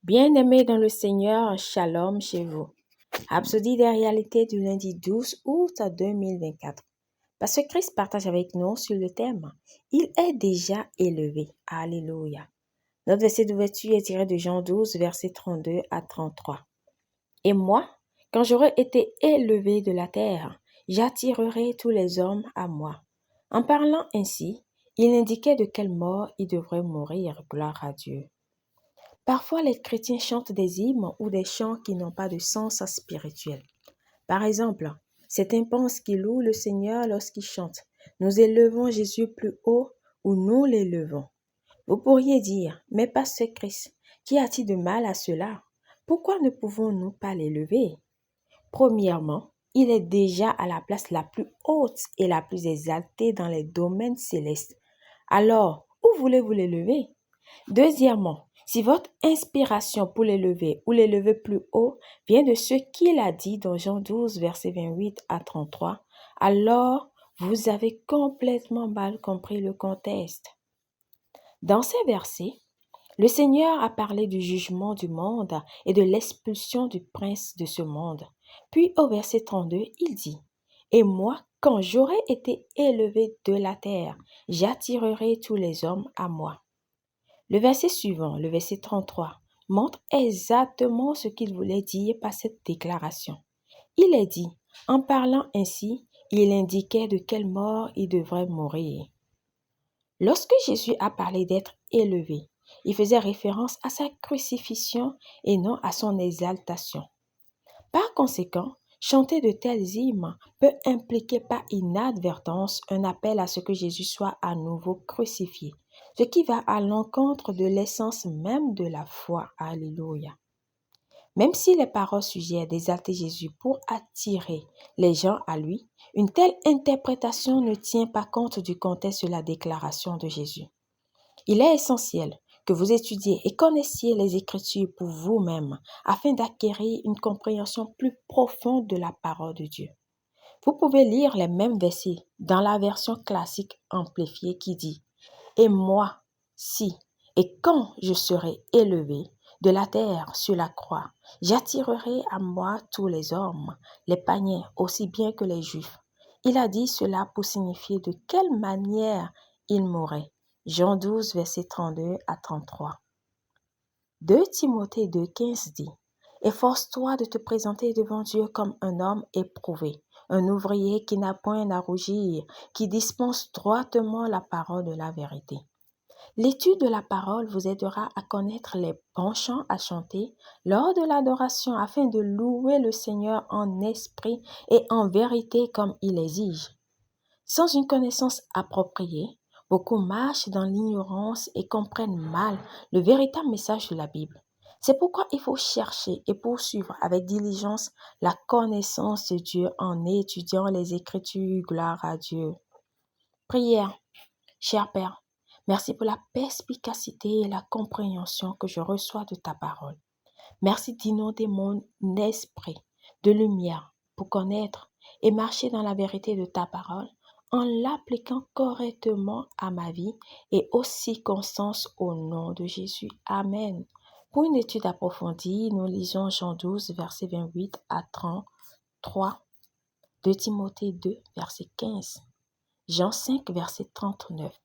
Bien-aimés dans le Seigneur, shalom chez vous. Rhapsodie des réalités du lundi 12 août 2024. Parce que Christ partage avec nous sur le thème « Il est déjà élevé ». Alléluia. Notre verset d'ouverture est tiré de Jean 12, versets 32 à 33. « Et moi, quand j'aurai été élevé de la terre, j'attirerai tous les hommes à moi. » En parlant ainsi, il indiquait de quelle mort il devrait mourir, gloire à Dieu. Parfois, les chrétiens chantent des hymnes ou des chants qui n'ont pas de sens spirituel. Par exemple, certains pensent qu'ils louent le Seigneur lorsqu'ils chantent « Nous élevons Jésus plus haut » ou « Nous l'élevons ». Vous pourriez dire « Mais pasteur Christ, qu'y a-t-il de mal à cela? Pourquoi ne pouvons-nous pas l'élever » Premièrement, il est déjà à la place la plus haute et la plus exaltée dans les domaines célestes. Alors, où voulez-vous l'élever? Deuxièmement, si votre inspiration pour l'élever ou l'élever plus haut vient de ce qu'il a dit dans Jean 12, versets 28 à 33, alors vous avez complètement mal compris le contexte. Dans ces versets, le Seigneur a parlé du jugement du monde et de l'expulsion du prince de ce monde. Puis au verset 32, il dit « Et moi, quand j'aurai été élevé de la terre, j'attirerai tous les hommes à moi. » Le verset suivant, le verset 33, montre exactement ce qu'il voulait dire par cette déclaration. Il est dit, en parlant ainsi, il indiquait de quelle mort il devrait mourir. Lorsque Jésus a parlé d'être élevé, il faisait référence à sa crucifixion et non à son exaltation. Par conséquent, chanter de tels hymnes peut impliquer par inadvertance un appel à ce que Jésus soit à nouveau crucifié, ce qui va à l'encontre de l'essence même de la foi. Alléluia. Même si les paroles suggèrent d'exalter Jésus pour attirer les gens à lui, une telle interprétation ne tient pas compte du contexte de la déclaration de Jésus. Il est essentiel que vous étudiez et connaissiez les Écritures pour vous-même afin d'acquérir une compréhension plus profonde de la parole de Dieu. Vous pouvez lire les mêmes versets dans la version classique amplifiée qui dit « Et moi, si et quand je serai élevé de la terre sur la croix, j'attirerai à moi tous les hommes, les païens aussi bien que les juifs. » Il a dit cela pour signifier de quelle manière il mourrait. Jean 12, versets 32 à 33. 2 Timothée 2,15 dit « Efforce-toi de te présenter devant Dieu comme un homme éprouvé, un ouvrier qui n'a point à rougir, qui dispense droitement la parole de la vérité. » L'étude de la parole vous aidera à connaître les bons chants à chanter lors de l'adoration afin de louer le Seigneur en esprit et en vérité comme il exige. Sans une connaissance appropriée, beaucoup marchent dans l'ignorance et comprennent mal le véritable message de la Bible. C'est pourquoi il faut chercher et poursuivre avec diligence la connaissance de Dieu en étudiant les Écritures. Gloire à Dieu. Prière. Cher Père, merci pour la perspicacité et la compréhension que je reçois de ta parole. Merci d'inonder mon esprit de lumière pour connaître et marcher dans la vérité de ta parole en l'appliquant correctement à ma vie et aux circonstances au nom de Jésus. Amen. Pour une étude approfondie, nous lisons Jean 12, verset 28 à 33, 2 Timothée 2, verset 15, Jean 5, verset 39.